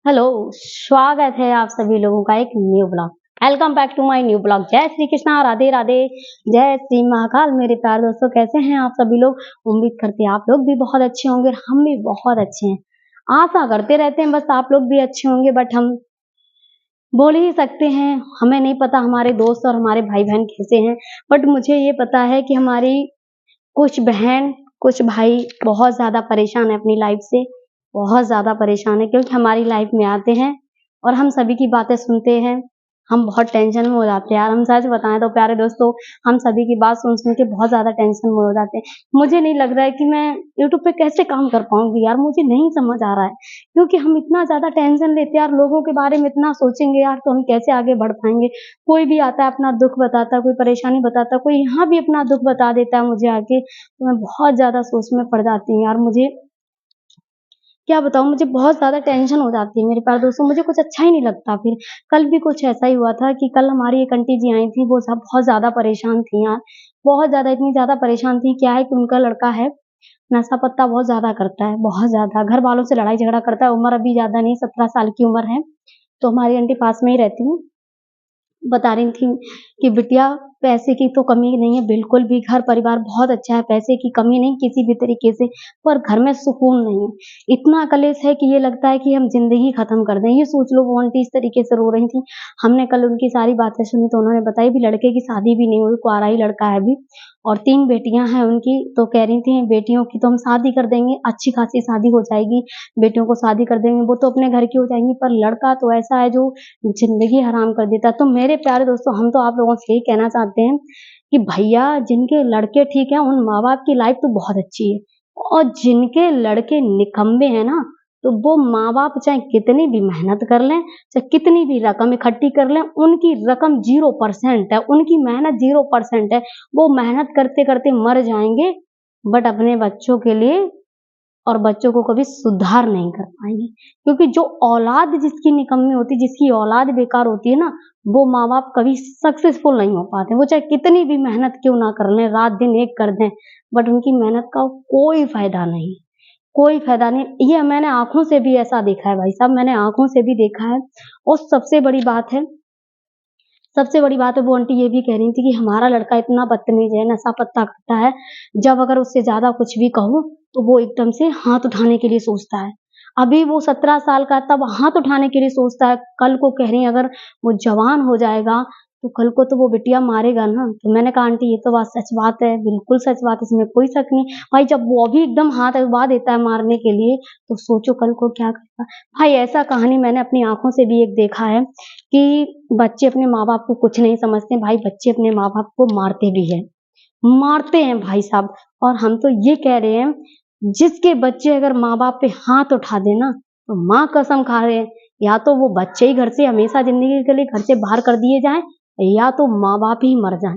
Hello, स्वागत है आप सभी लोगों का एक new blog. Welcome back to my new blog. जय श्री कृष्णा, राधे राधे, जय श्री महाकाल। मेरे प्यारे दोस्तों, कैसे हैं आप सभी लोग? उम्मीद करते हैं आप लोग भी बहुत अच्छे होंगे और हम भी बहुत अच्छे हैं। आशा करते रहते हैं बस आप लोग भी अच्छे होंगे, बट हम बोल ही सकते हैं। हमें नहीं पता हमारे दोस्त और हमारे भाई बहन कैसे हैं, बट मुझे ये पता है कि हमारी कुछ बहन कुछ भाई बहुत ज्यादा परेशान है अपनी लाइफ से। बहुत ज्यादा परेशान है क्योंकि हमारी लाइफ में आते हैं और हम सभी की बातें सुनते हैं। हम बहुत टेंशन में हो जाते हैं यार। हम सच बताएं तो प्यारे दोस्तों, हम सभी की बात सुन सुन के बहुत ज्यादा टेंशन में हो जाते हैं। मुझे नहीं लग रहा है कि मैं यूट्यूब पे कैसे काम कर पाऊंगी यार, मुझे नहीं समझ आ रहा है। क्योंकि हम इतना ज्यादा टेंशन लेते हैं यार, लोगों के बारे में इतना सोचेंगे यार तो हम कैसे आगे बढ़ पाएंगे। कोई भी आता है अपना दुख बताता है, कोई परेशानी बताता है, कोई यहाँ भी अपना दुख बता देता है मुझे आके, तो मैं बहुत ज्यादा सोच में पड़ जाती हूँ यार। मुझे क्या बताऊँ, मुझे बहुत ज्यादा टेंशन हो जाती है मेरे प्यारे दोस्तों। मुझे कुछ अच्छा ही नहीं लगता। फिर कल भी कुछ ऐसा ही हुआ था कि कल हमारी एक आंटी जी आई थी, वो सब बहुत ज्यादा परेशान थी यार। बहुत ज्यादा, इतनी ज्यादा परेशान थी। क्या है कि उनका लड़का है, नशा पत्ता बहुत ज्यादा करता है, बहुत ज्यादा घर वालों से लड़ाई झगड़ा करता है। उम्र अभी ज्यादा नहीं, 17 साल की उम्र है। तो हमारी आंटी पास में ही रहती हूँ, बता रही थी कि बिटिया पैसे की तो कमी नहीं है, बिल्कुल भी घर परिवार बहुत अच्छा है, पैसे की कमी नहीं किसी भी तरीके से, पर घर में सुकून नहीं है। इतना कलेश है कि ये लगता है कि हम जिंदगी खत्म कर दें। ये सोच लो, वो आंटी इस तरीके से रो रही थी। हमने कल उनकी सारी बातें सुनी तो उन्होंने बताई भी लड़के की शादी भी नहीं हुई, कुआरा ही लड़का है अभी, और 3 बेटियां हैं उनकी। तो कह रही थी बेटियों की तो हम शादी कर देंगे, अच्छी खासी शादी हो जाएगी, बेटियों को शादी कर देंगे, वो तो अपने घर की हो जाएंगी, पर लड़का तो ऐसा है जो जिंदगी हराम कर देता। तो मेरे प्यारे दोस्तों, हम तो आप लोगों से यही कहना चाहते हैं कि भैया, जिनके लड़के ठीक है उन माँ बाप की लाइफ तो बहुत अच्छी है, और जिनके लड़के निकम्मे हैं ना, तो वो माँ बाप चाहे कितनी भी मेहनत कर लें, चाहे कितनी भी रकम इकट्ठी कर लें, उनकी रकम 0% है, उनकी मेहनत 0% है। वो मेहनत करते करते मर जाएंगे, बट अपने बच्चों के लिए और बच्चों को कभी सुधार नहीं कर पाएंगे। क्योंकि जो औलाद जिसकी निकम्मी होती है, जिसकी औलाद बेकार होती है ना, वो माँ बाप कभी सक्सेसफुल नहीं हो पाते। वो चाहे कितनी भी मेहनत क्यों ना कर लें, रात दिन एक कर दें, बट उनकी मेहनत का कोई फायदा नहीं, कोई फायदा नहीं। ये मैंने आंखों से भी ऐसा देखा है भाई साहब, मैंने आंखों से भी देखा है। और सबसे बड़ी बात है, वो आंटी ये भी कह रही थी कि हमारा लड़का इतना बदतमीज है, नशा पत्ता करता है, जब अगर उससे ज्यादा कुछ भी कहूँ तो वो एकदम से हाथ उठाने के लिए सोचता है। अभी वो 17 साल का है, तब हाथ उठाने के लिए सोचता है। कल को कह रही है अगर वो जवान हो जाएगा तो कल को तो वो बिटिया मारेगा ना। तो मैंने कहा आंटी ये तो बात सच बात है, बिल्कुल सच बात है, इसमें कोई शक नहीं। भाई जब वो भी एकदम हाथ उठा देता है मारने के लिए, तो सोचो कल को क्या करेगा। भाई ऐसा कहानी मैंने अपनी आंखों से भी एक देखा है कि बच्चे अपने माँ बाप को कुछ नहीं समझते। भाई बच्चे अपने माँ बाप को मारते भी हैं, मारते हैं भाई साहब। और हम तो ये कह रहे हैं, जिसके बच्चे अगर माँ बाप पे हाथ उठा देना, तो माँ कसम खा रहे हैं, या तो वो बच्चे ही घर से हमेशा जिंदगी के लिए घर से बाहर कर दिए जाएं, या तो माँ बाप ही मर जाएं।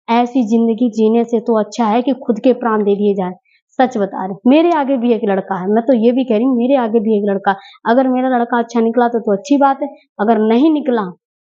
ऐसी जिंदगी जीने से तो अच्छा है कि खुद के प्राण दे दिए जाए। सच बता रहे, मेरे आगे भी एक लड़का है, मैं तो ये भी कह रही हूँ मेरे आगे भी एक लड़का। अगर मेरा लड़का अच्छा निकला तो अच्छी बात है, अगर नहीं निकला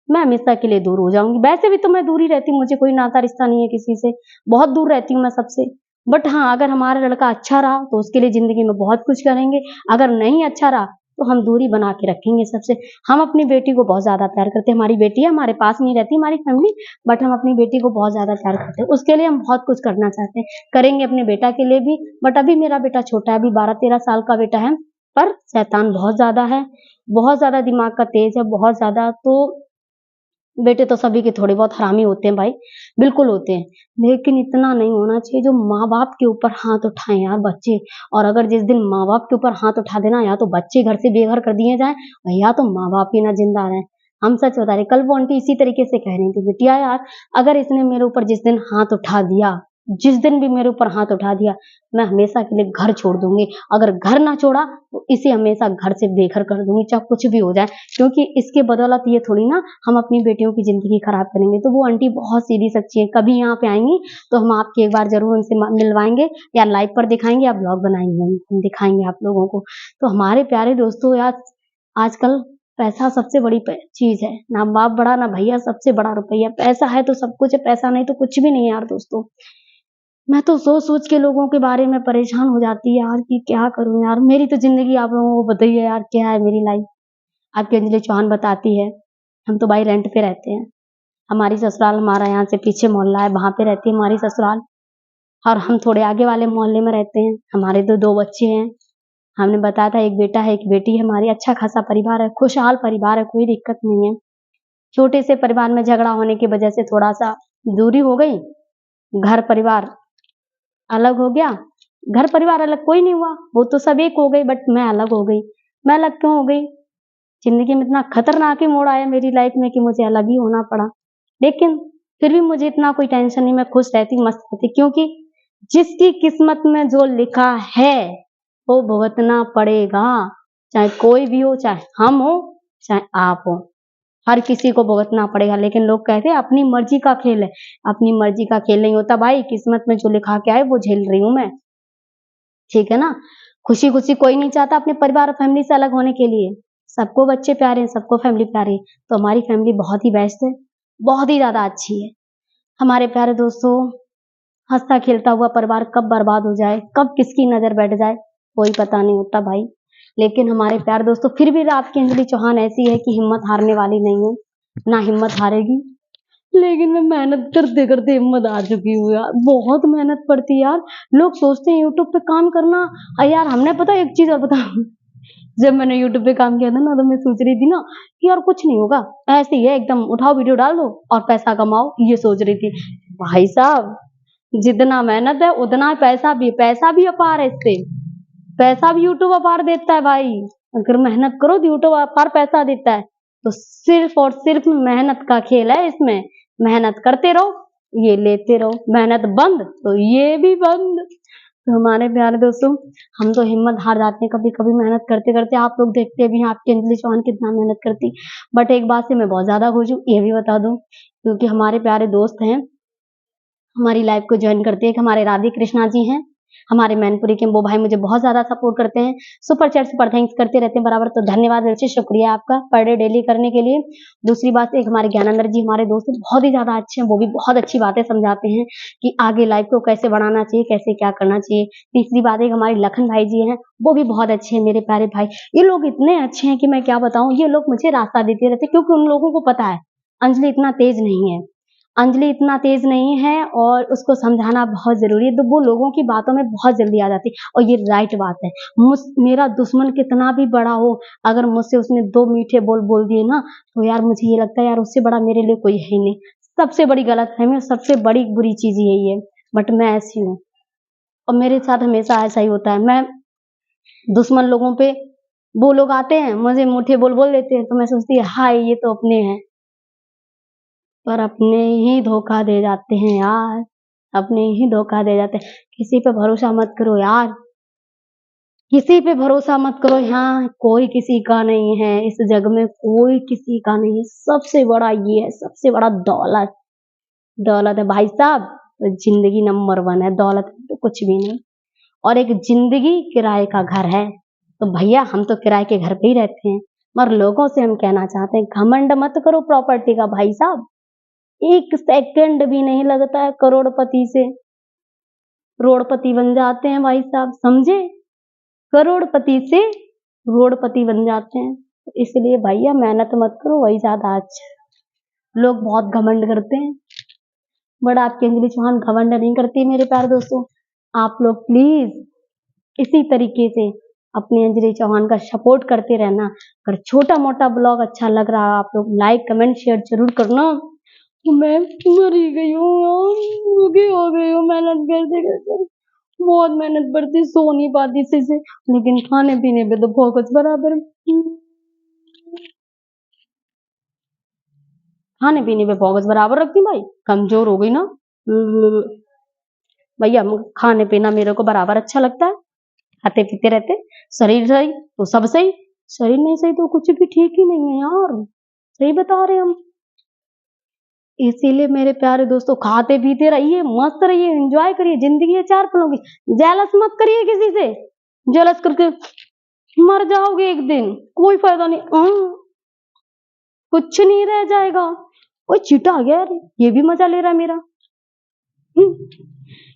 मैं हमेशा के लिए दूर हो जाऊंगी। वैसे भी तो मैं दूर ही रहती हूँ, मुझे कोई नाता रिश्ता नहीं है किसी से, बहुत दूर रहती हूँ मैं सबसे। बट हाँ, अगर हमारा लड़का अच्छा रहा तो उसके लिए जिंदगी में बहुत कुछ करेंगे, अगर नहीं अच्छा रहा तो हम दूरी बना के रखेंगे सबसे। हम अपनी बेटी को बहुत ज्यादा प्यार करते हैं, हमारी बेटी है, हमारे पास नहीं रहती हमारी फैमिली, बट हम अपनी बेटी को बहुत ज्यादा प्यार करते हैं। उसके लिए हम बहुत कुछ करना चाहते हैं, करेंगे अपने बेटा के लिए भी। बट अभी मेरा बेटा छोटा है, अभी 12-13 साल का बेटा है, पर शैतान बहुत ज्यादा है, बहुत ज्यादा दिमाग का तेज है, बहुत ज्यादा। तो बेटे तो सभी के थोड़े बहुत हरामी होते हैं भाई, बिल्कुल होते हैं, लेकिन इतना नहीं होना चाहिए जो माँ बाप के ऊपर हाथ उठाएं यार बच्चे। और अगर जिस दिन माँ बाप के ऊपर हाथ उठा देना, या तो बच्चे घर से बेघर कर दिए जाए, या तो माँ बाप ही ना जिंदा रहे। हम सच बता रहे, कल वो आंटी इसी तरीके से कह रही थी, बिटिया यार अगर इसने मेरे ऊपर जिस दिन हाथ उठा दिया, जिस दिन भी मेरे ऊपर हाथ उठा दिया, मैं हमेशा के लिए घर छोड़ दूंगी। अगर घर ना छोड़ा तो इसे हमेशा घर से बेघर कर दूंगी, चाहे कुछ भी हो जाए, क्योंकि इसके बदौलत ये थोड़ी ना हम अपनी बेटियों की जिंदगी खराब करेंगे। तो वो आंटी बहुत सीधी सच्ची है, कभी यहाँ पे आएंगी तो हम आपकी एक बार जरूर उनसे मिलवाएंगे, या लाइव पर दिखाएंगे या ब्लॉग बनाएंगे, हम दिखाएंगे आप लोगों को। तो हमारे प्यारे दोस्तों यार, आजकल पैसा सबसे बड़ी चीज है, ना बाप बड़ा ना भैया, सबसे बड़ा रुपया। पैसा है तो सब कुछ है, पैसा नहीं तो कुछ भी नहीं है यार दोस्तों। मैं तो सोच सोच के लोगों के बारे में परेशान हो जाती है यार कि क्या करूं यार। मेरी तो जिंदगी आप लोगों को बताइए यार, क्या है मेरी लाइफ। आपकी अंजलि चौहान बताती है, हम तो भाई रेंट पे रहते हैं। हमारी ससुराल हमारा यहाँ से पीछे मोहल्ला है, वहाँ पे रहती है हमारी ससुराल, और हम थोड़े आगे वाले मोहल्ले में रहते हैं। हमारे तो 2 बच्चे हैं। हमने बताया था, एक बेटा है, एक बेटी है। हमारी अच्छा खासा परिवार है, खुशहाल परिवार है, कोई दिक्कत नहीं है। छोटे से परिवार में झगड़ा होने की वजह से थोड़ा सा दूरी हो गई, घर परिवार अलग हो गया। घर परिवार अलग कोई नहीं हुआ, वो तो सब एक हो गई, बट मैं अलग हो गई। मैं अलग क्यों हो गई? जिंदगी में इतना खतरनाक ही मोड़ आया मेरी लाइफ में कि मुझे अलग ही होना पड़ा। लेकिन फिर भी मुझे इतना कोई टेंशन नहीं, मैं खुश रहती, मस्त रहती, क्योंकि जिसकी किस्मत में जो लिखा है वो भुगतना पड़ेगा। चाहे कोई भी हो, चाहे हम हो, चाहे आप हो, हर किसी को भुगतना पड़ेगा। लेकिन लोग कहते हैं अपनी मर्जी का खेल है। अपनी मर्जी का खेल नहीं होता भाई, किस्मत में जो लिखा के आए वो झेल रही हूं मैं, ठीक है ना। खुशी खुशी कोई नहीं चाहता अपने परिवार और फैमिली से अलग होने के लिए। सबको बच्चे प्यारे हैं, सबको फैमिली प्यारी है। तो हमारी फैमिली बहुत ही बेस्ट है, बहुत ही ज्यादा अच्छी है। हमारे प्यारे दोस्तों, हंसता खेलता हुआ परिवार कब बर्बाद हो जाए, कब किसकी नजर बैठ जाए, कोई पता नहीं होता भाई। लेकिन हमारे प्यारे दोस्तों, फिर भी आपकी अंजलि चौहान ऐसी है कि हिम्मत हारने वाली नहीं है, ना हिम्मत हारेगी। लेकिन मैं मेहनत करते करते हिम्मत हार चुकी हूँ यार, बहुत मेहनत पड़ती है यार। लोग सोचते हैं यूट्यूब पे काम करना, यार हमने पता एक चीज और बताऊं, जब मैंने यूट्यूब पे काम किया था ना, तो मैं सोच रही थी ना कि यार कुछ नहीं होगा, ऐसे ही है एकदम, उठाओ वीडियो डाल दो और पैसा कमाओ, ये सोच रही थी। भाई साहब, जितना मेहनत है उतना पैसा भी अपार है इससे। पैसा भी यूट्यूब अपार देता है भाई। अगर मेहनत करो तो यूट्यूब अपार पैसा देता है। तो सिर्फ और सिर्फ मेहनत का खेल है इसमें। मेहनत करते रहो, ये लेते रहो। मेहनत बंद तो ये भी बंद। तो हमारे प्यारे दोस्तों, हम तो हिम्मत हार जाते हैं कभी कभी मेहनत करते करते। आप लोग देखते भी हैं आपकी अंजलि चौहान कितना मेहनत करती। बट एक बात से मैं बहुत ज्यादा खुश हूँ, ये भी बता दूं, क्योंकि हमारे प्यारे दोस्त हैं, हमारी लाइफ को ज्वाइन करते हैं। हमारे राधे कृष्णा जी हैं, हमारे मैनपुरी के, वो भाई मुझे बहुत ज्यादा सपोर्ट करते हैं, सुपर चैट सुपर थैंक्स करते रहते हैं बराबर। तो धन्यवाद, दिल से शुक्रिया आपका पर डे डेली करने के लिए। दूसरी बात, एक हमारे ज्ञानेंद्र जी, हमारे दोस्त बहुत ही ज्यादा अच्छे हैं, वो भी बहुत अच्छी बातें समझाते हैं कि आगे लाइफ को कैसे बढ़ाना चाहिए, कैसे क्या करना चाहिए। तीसरी बात, एक हमारे लखन भाई जी हैं, वो भी बहुत अच्छे हैं मेरे प्यारे भाई। ये लोग इतने अच्छे हैं कि मैं क्या बताऊं, ये लोग मुझे रास्ता देते रहते, क्योंकि उन लोगों को पता है अंजलि इतना तेज नहीं है, अंजलि इतना तेज नहीं है और उसको समझाना बहुत जरूरी है। तो वो लोगों की बातों में बहुत जल्दी आ जाती है, और ये राइट बात है। मेरा दुश्मन कितना भी बड़ा हो, अगर मुझसे उसने 2 मीठे बोल बोल दिए ना, तो यार मुझे ये लगता है यार उससे बड़ा मेरे लिए कोई है ही नहीं। सबसे बड़ी गलतफहमी और सबसे बड़ी बुरी चीज यही है। बट मैं ऐसी हूँ, और मेरे साथ हमेशा ऐसा ही होता है। मैं दुश्मन लोगों पे, वो लोग आते हैं मुझे मीठे बोल बोल देते हैं, तो मैं सोचती है हाय ये तो अपने हैं, पर अपने ही धोखा दे जाते हैं यार, अपने ही धोखा दे जाते हैं। किसी पे भरोसा मत करो यार, किसी पे भरोसा मत करो। यहाँ कोई किसी का नहीं है, इस जग में कोई किसी का नहीं है। सबसे बड़ा ये है, सबसे बड़ा दौलत, दौलत है भाई साहब। तो जिंदगी नंबर 1 है, दौलत तो कुछ भी नहीं। और एक जिंदगी किराए का घर है। तो भैया हम तो किराए के घर पे ही रहते हैं, मगर लोगों से हम कहना चाहते हैं घमंड मत करो प्रॉपर्टी का भाई साहब। 1 सेकंड भी नहीं लगता है करोड़पति से रोड़पति बन जाते हैं भाई साहब, समझे। करोड़पति से रोड़पति बन जाते हैं। तो इसलिए भैया मेहनत मत करो, वही ज्यादा अच्छा है। लोग बहुत घमंड करते हैं, बट आपकी अंजलि चौहान घमंड नहीं करती मेरे प्यारे दोस्तों। आप लोग प्लीज इसी तरीके से अपनी अंजलि चौहान का सपोर्ट करते रहना। अगर छोटा मोटा ब्लॉग अच्छा लग रहा है, आप लोग लाइक कमेंट शेयर जरूर करना। मैं मर ही गई हूँ यार, दुखी हो गई हूँ मेहनत करते करते। बहुत मेहनत पड़ती, सो नहीं पाती सही से, लेकिन खाने पीने पे तो फोकस बराबर। खाने पीने पे फोकस बराबर रखती भाई, कमजोर हो गई ना। भैया खाने पीना मेरे को बराबर अच्छा लगता है, खाते पीते रहते। शरीर सही तो सब सही, शरीर नहीं सही तो कुछ भी ठीक ही नहीं है यार, सही बता रहे हम। इसीलिए मेरे प्यारे दोस्तों, खाते पीते रहिए, मस्त रहिए, एंजॉय करिए, जिंदगी है 4 पलों की। जेलस मत करिए किसी से, जेलस करके मर जाओगे एक दिन, कोई फायदा नहीं। कुछ नहीं रह जाएगा। कोई चीटा आ गया यार, ये भी मजा ले रहा है मेरा।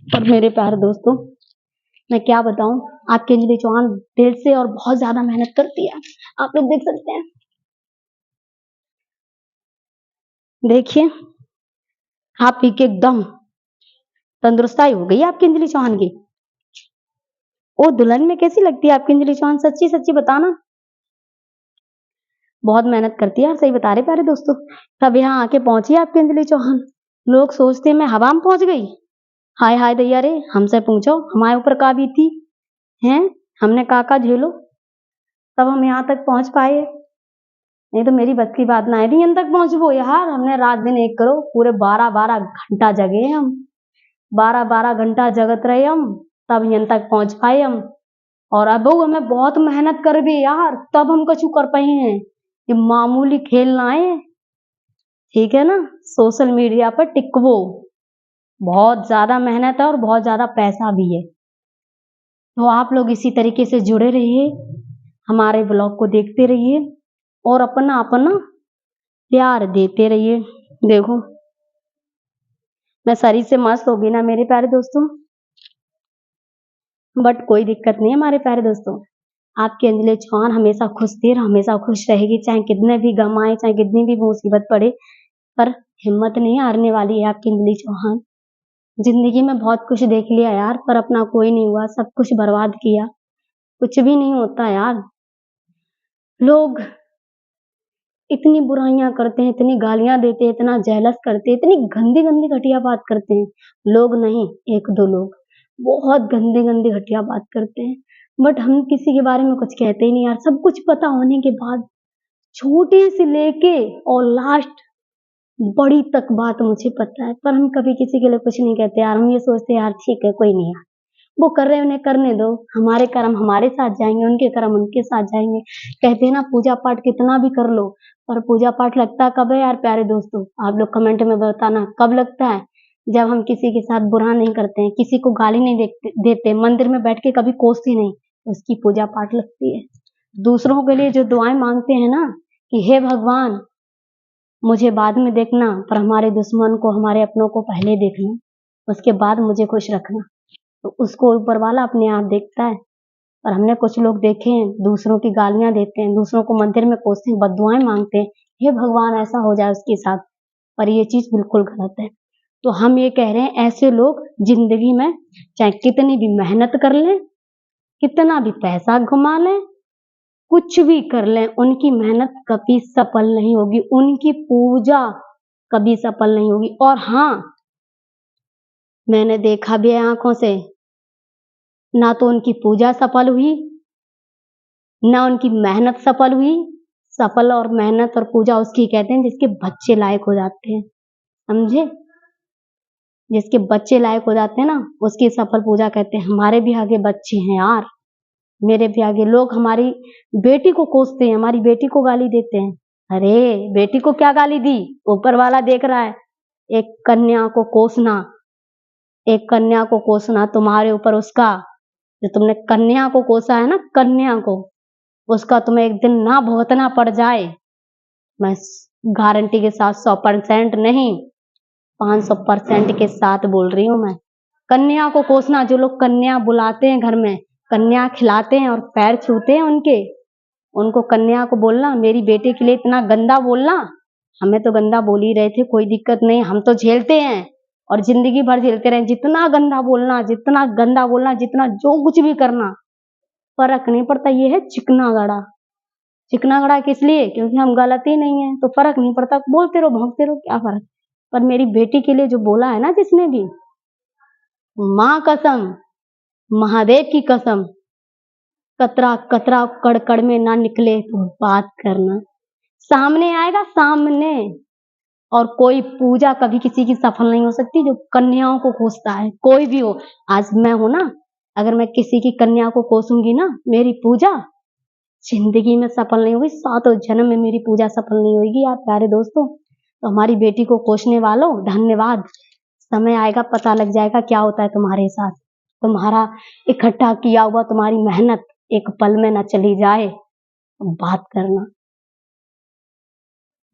पर मेरे प्यारे दोस्तों, मैं क्या बताऊं, आपकी अंजलि चौहान दिल से और बहुत ज्यादा मेहनत करती है, आप लोग देख सकते हैं। देखिए खा पी के एकदम तंदुरुस्ताई हो गई आपकी अंजलि चौहान की। वो दुल्हन में कैसी लगती है आपकी अंजलि चौहान, सच्ची सच्ची बताना। बहुत मेहनत करती है यार, सही बता रहे प्यारे दोस्तों। तब यहाँ आके पहुंची आपकी अंजलि चौहान। लोग सोचते हैं मैं हवा में पहुंच गई। हाय हाय दैया रे, हमसे पूछो हमारे ऊपर का भी थी हैं, हमने का झेलो तब हम यहाँ तक पहुंच पाए। नहीं तो मेरी बस की बात ना है थी यहाँ तक पहुंचबो यार। हमने रात दिन एक करो, पूरे 12-12 घंटा जगे हम, 12-12 घंटा जगत रहे हम, तब यहाँ तक पहुंच पाए हम। और अब हमें बहुत मेहनत कर भी यार, तब हम कछु कर पाए हैं। ये मामूली खेल ना है, ठीक है ना। सोशल मीडिया पर टिकवो बहुत ज्यादा मेहनत है और बहुत ज्यादा पैसा भी है। तो आप लोग इसी तरीके से जुड़े रहिए, हमारे ब्लॉग को देखते रहिए और अपना अपना प्यार देते रहिए। देखो मैं शरीर से मस्त होगी ना मेरे प्यारे दोस्तों, बट कोई दिक्कत नहीं है हमारे प्यारे दोस्तों। आपकी अंजलि चौहान हमेशा खुश थी और हमेशा खुश रहेगी, चाहे कितने भी गम आए, चाहे कितनी भी मुसीबत पड़े, पर हिम्मत नहीं हारने वाली है आपकी अंजलि चौहान। जिंदगी में बहुत कुछ देख लिया यार, पर अपना कोई नहीं हुआ, सब कुछ बर्बाद किया। कुछ भी नहीं होता यार। लोग इतनी बुराइयां करते हैं, इतनी गालियां देते हैं, इतना जेलस करते हैं, इतनी गंदी गंदी घटिया बात करते हैं। लोग नहीं, एक दो लोग बहुत गंदे गंदे घटिया बात करते हैं, बट हम किसी के बारे में कुछ कहते ही नहीं यार। सब कुछ पता होने के बाद, छोटे से लेके और लास्ट बड़ी तक बात मुझे पता है, पर हम कभी किसी के लिए कुछ नहीं कहते यार। हम ये सोचते हैं यार ठीक है कोई नहीं यार, वो कर रहे हैं उन्हें करने दो, हमारे कर्म हमारे साथ जाएंगे, उनके कर्म उनके साथ जाएंगे। कहते हैं ना पूजा पाठ कितना भी कर लो, पर पूजा पाठ लगता कब है यार प्यारे दोस्तों? आप लोग कमेंट में बताना कब लगता है। जब हम किसी के साथ बुरा नहीं करते हैं, किसी को गाली नहीं देते, मंदिर में बैठ के कभी कोसते नहीं, उसकी पूजा पाठ लगती है। दूसरों के लिए जो दुआएं मांगते हैं ना कि हे भगवान मुझे बाद में देखना, पर हमारे दुश्मन को हमारे अपनों को पहले देखना, उसके बाद मुझे खुश रखना, तो उसको ऊपर वाला अपने आप देखता है। और हमने कुछ लोग देखे हैं दूसरों की गालियां देते हैं, दूसरों को मंदिर में कोसते हैं, बददुआएं मांगते हैं, हे भगवान ऐसा हो जाए उसके साथ, पर ये चीज बिल्कुल गलत है। तो हम ये कह रहे हैं ऐसे लोग जिंदगी में चाहे कितनी भी मेहनत कर लें, कितना भी पैसा घुमा लें, कुछ भी कर लें, उनकी मेहनत कभी सफल नहीं होगी, उनकी पूजा कभी सफल नहीं होगी। और हाँ मैंने देखा भी है आंखों से, ना तो उनकी पूजा सफल हुई, ना उनकी मेहनत सफल हुई। सफल और मेहनत और पूजा उसकी कहते हैं जिसके बच्चे लायक हो जाते हैं, समझे? जिसके बच्चे लायक हो जाते हैं ना, उसकी सफल पूजा कहते हैं। हमारे भी आगे बच्चे हैं यार, मेरे भी आगे लोग हमारी बेटी को कोसते हैं, हमारी बेटी को गाली देते हैं। अरे बेटी को क्या गाली दी, ऊपर वाला देख रहा है। एक कन्या को कोसना, एक कन्या को कोसना तुम्हारे ऊपर, उसका जो तुमने कन्या को कोसा है ना, कन्या को, उसका तुम्हें एक दिन ना भुगतना पड़ जाए, मैं गारंटी के साथ 100% नहीं 500% के साथ बोल रही हूँ मैं। कन्या को कोसना, जो लोग कन्या बुलाते हैं घर में, कन्या खिलाते हैं और पैर छूते हैं उनके, उनको कन्या को बोलना मेरी बेटे के लिए इतना गंदा बोलना। हमें तो गंदा बोल ही रहे थे, कोई दिक्कत नहीं, हम तो झेलते हैं और जिंदगी भर झेलते रहे। जितना गंदा बोलना, जितना गंदा बोलना, जितना जो कुछ भी करना, फर्क नहीं पड़ता। ये है चिकना गड़ा। चिकना गड़ा किस लिए? क्योंकि हम गलत ही नहीं है, तो फर्क नहीं पड़ता, बोलते रहो भौंकते रहो, क्या फर्क। पर मेरी बेटी के लिए जो बोला है ना जिसने भी, माँ कसम, महादेव की कसम, कतरा कतरा कड़कड़ में ना निकले तो बात करना, सामने आएगा सामने। और कोई पूजा कभी किसी की सफल नहीं हो सकती जो कन्याओं को कोसता है, कोई भी हो। आज मैं हूं ना, अगर मैं किसी की कन्या को कोसूंगी ना, मेरी पूजा जिंदगी में सफल नहीं होगी, 7 जन्म में मेरी पूजा सफल नहीं होगी यार प्यारे दोस्तों। तो हमारी बेटी को कोसने वालों धन्यवाद, समय आएगा पता लग जाएगा क्या होता है तुम्हारे साथ। तुम्हारा इकट्ठा किया हुआ तुम्हारी मेहनत एक पल में न चली जाए, बात करना।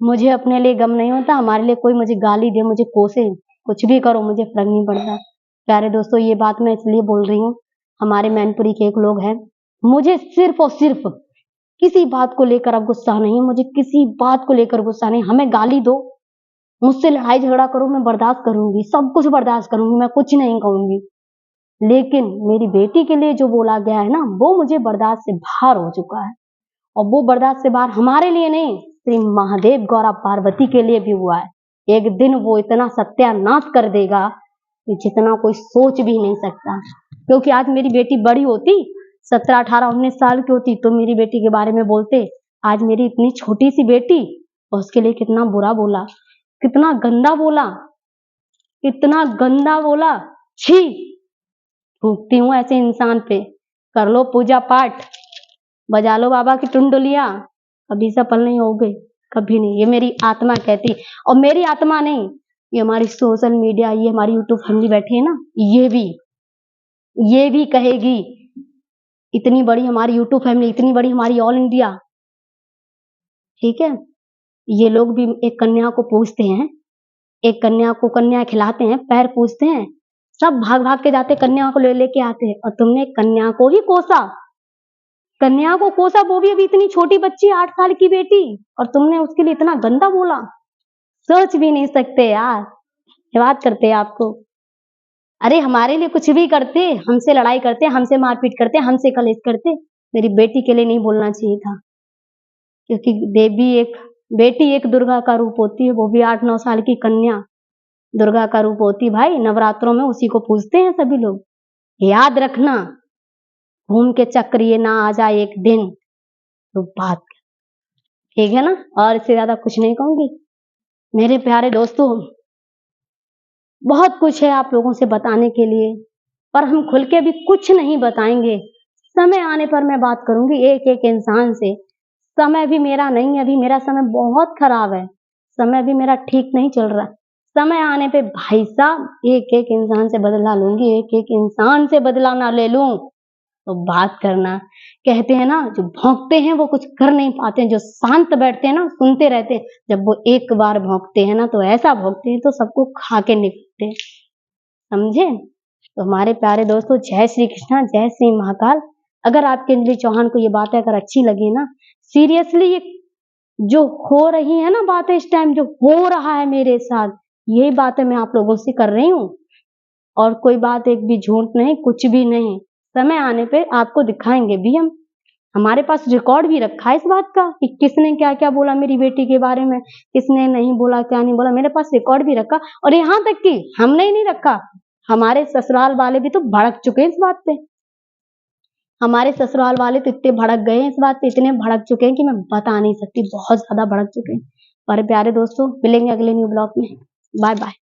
मुझे अपने लिए गम नहीं होता, हमारे लिए कोई मुझे गाली दे, मुझे कोसे, कुछ भी करो, मुझे फर्क नहीं पड़ता। प्यारे दोस्तों ये बात मैं इसलिए बोल रही हूँ, हमारे मैनपुरी के एक लोग हैं, मुझे सिर्फ और सिर्फ किसी बात को लेकर अब गुस्सा नहीं, मुझे किसी बात को लेकर गुस्सा नहीं। हमें गाली दो, मुझसे लड़ाई झगड़ा करो, मैं बर्दाश्त करूंगी, सब कुछ बर्दाश्त करूंगी, मैं कुछ नहीं कहूंगी। लेकिन मेरी बेटी के लिए जो बोला गया है ना, वो मुझे बर्दाश्त से बाहर हो चुका है। और वो बर्दाश्त से बाहर हमारे लिए नहीं, श्री महादेव गौरा पार्वती के लिए भी हुआ है। एक दिन वो इतना सत्यानाश कर देगा कि जितना कोई सोच भी नहीं सकता। क्योंकि आज मेरी बेटी बड़ी होती, 17, 18, 19 साल की होती, तो मेरी बेटी के बारे में बोलते। आज मेरी इतनी छोटी सी बेटी, और उसके लिए कितना बुरा बोला, कितना गंदा बोला, इतना गंदा बोला। छी, थूकती हूँ ऐसे इंसान पे। कर लो पूजा पाठ, बजा लो बाबा की टुंडलियां, कभी सफल नहीं होगे, कभी नहीं। ये मेरी आत्मा कहती, और मेरी आत्मा नहीं, ये हमारी सोशल मीडिया, ये हमारी यूट्यूब फैमिली बैठी है ना, ये भी कहेगी। इतनी बड़ी हमारी यूट्यूब फैमिली, इतनी बड़ी हमारी ऑल इंडिया, ठीक है। ये लोग भी एक कन्या को पूछते हैं, एक कन्या को कन्या खिलाते हैं, पैर पूछते हैं, सब भाग भाग के जाते कन्या को लेके आते हैं। और तुमने कन्या को ही कोसा, कन्या को कोसा, वो भी अभी इतनी छोटी बच्ची, 8 साल की बेटी, और तुमने उसके लिए इतना गंदा बोला। सोच भी नहीं सकते यार, क्या बात करते हैं आपको। अरे हमारे लिए कुछ भी करते, हमसे लड़ाई करते, हमसे मारपीट करते, हमसे कलेश करते, मेरी बेटी के लिए नहीं बोलना चाहिए था। क्योंकि बेटी एक दुर्गा का रूप होती है, वो भी 8-9 साल की कन्या दुर्गा का रूप होती है भाई। नवरात्रों में उसी को पूजते हैं सभी लोग, याद रखना। घूम के चक्र ये ना आ जाए एक दिन तो बात, ठीक है ना। और इससे ज्यादा कुछ नहीं कहूंगी मेरे प्यारे दोस्तों। बहुत कुछ है आप लोगों से बताने के लिए, पर हम खुल के भी कुछ नहीं बताएंगे। समय आने पर मैं बात करूंगी एक एक इंसान से। समय भी मेरा नहीं है, अभी मेरा समय बहुत खराब है, समय भी मेरा ठीक नहीं चल रहा। समय आने पे भाई साहब एक एक इंसान से बदला लूंगी, एक एक इंसान से बदला ना ले लूं तो बात करना। कहते हैं ना, जो भौंकते हैं वो कुछ कर नहीं पाते, जो शांत बैठते हैं ना, सुनते रहते हैं, जब वो एक बार भौंकते हैं ना तो ऐसा भौंकते हैं तो सबको खा के निपटते हैं, समझे। तो हमारे प्यारे दोस्तों, जय श्री कृष्णा, जय श्री महाकाल। अगर आपके अंजलि चौहान को ये बातें अगर अच्छी लगी ना, सीरियसली ये जो हो रही है ना बातें, इस टाइम जो हो रहा है मेरे साथ, यही बातें मैं आप लोगों से कर रही हूँ। और कोई बात एक भी झूठ नहीं, कुछ भी नहीं। समय आने पे आपको दिखाएंगे भी हम। हमारे पास रिकॉर्ड भी रखा है इस बात का कि किसने क्या क्या बोला मेरी बेटी के बारे में, किसने नहीं बोला, क्या नहीं बोला, मेरे पास रिकॉर्ड भी रखा। और यहाँ तक कि हमने ही नहीं रखा, हमारे ससुराल वाले भी तो भड़क चुके हैं इस बात पे। हमारे ससुराल वाले तो इतने भड़क गए हैं इस बात पे, इतने भड़क चुके हैं कि मैं बता नहीं सकती, बहुत ज्यादा भड़क चुके हैं। पर प्यारे दोस्तों, मिलेंगे अगले न्यू ब्लॉग में। Bye bye.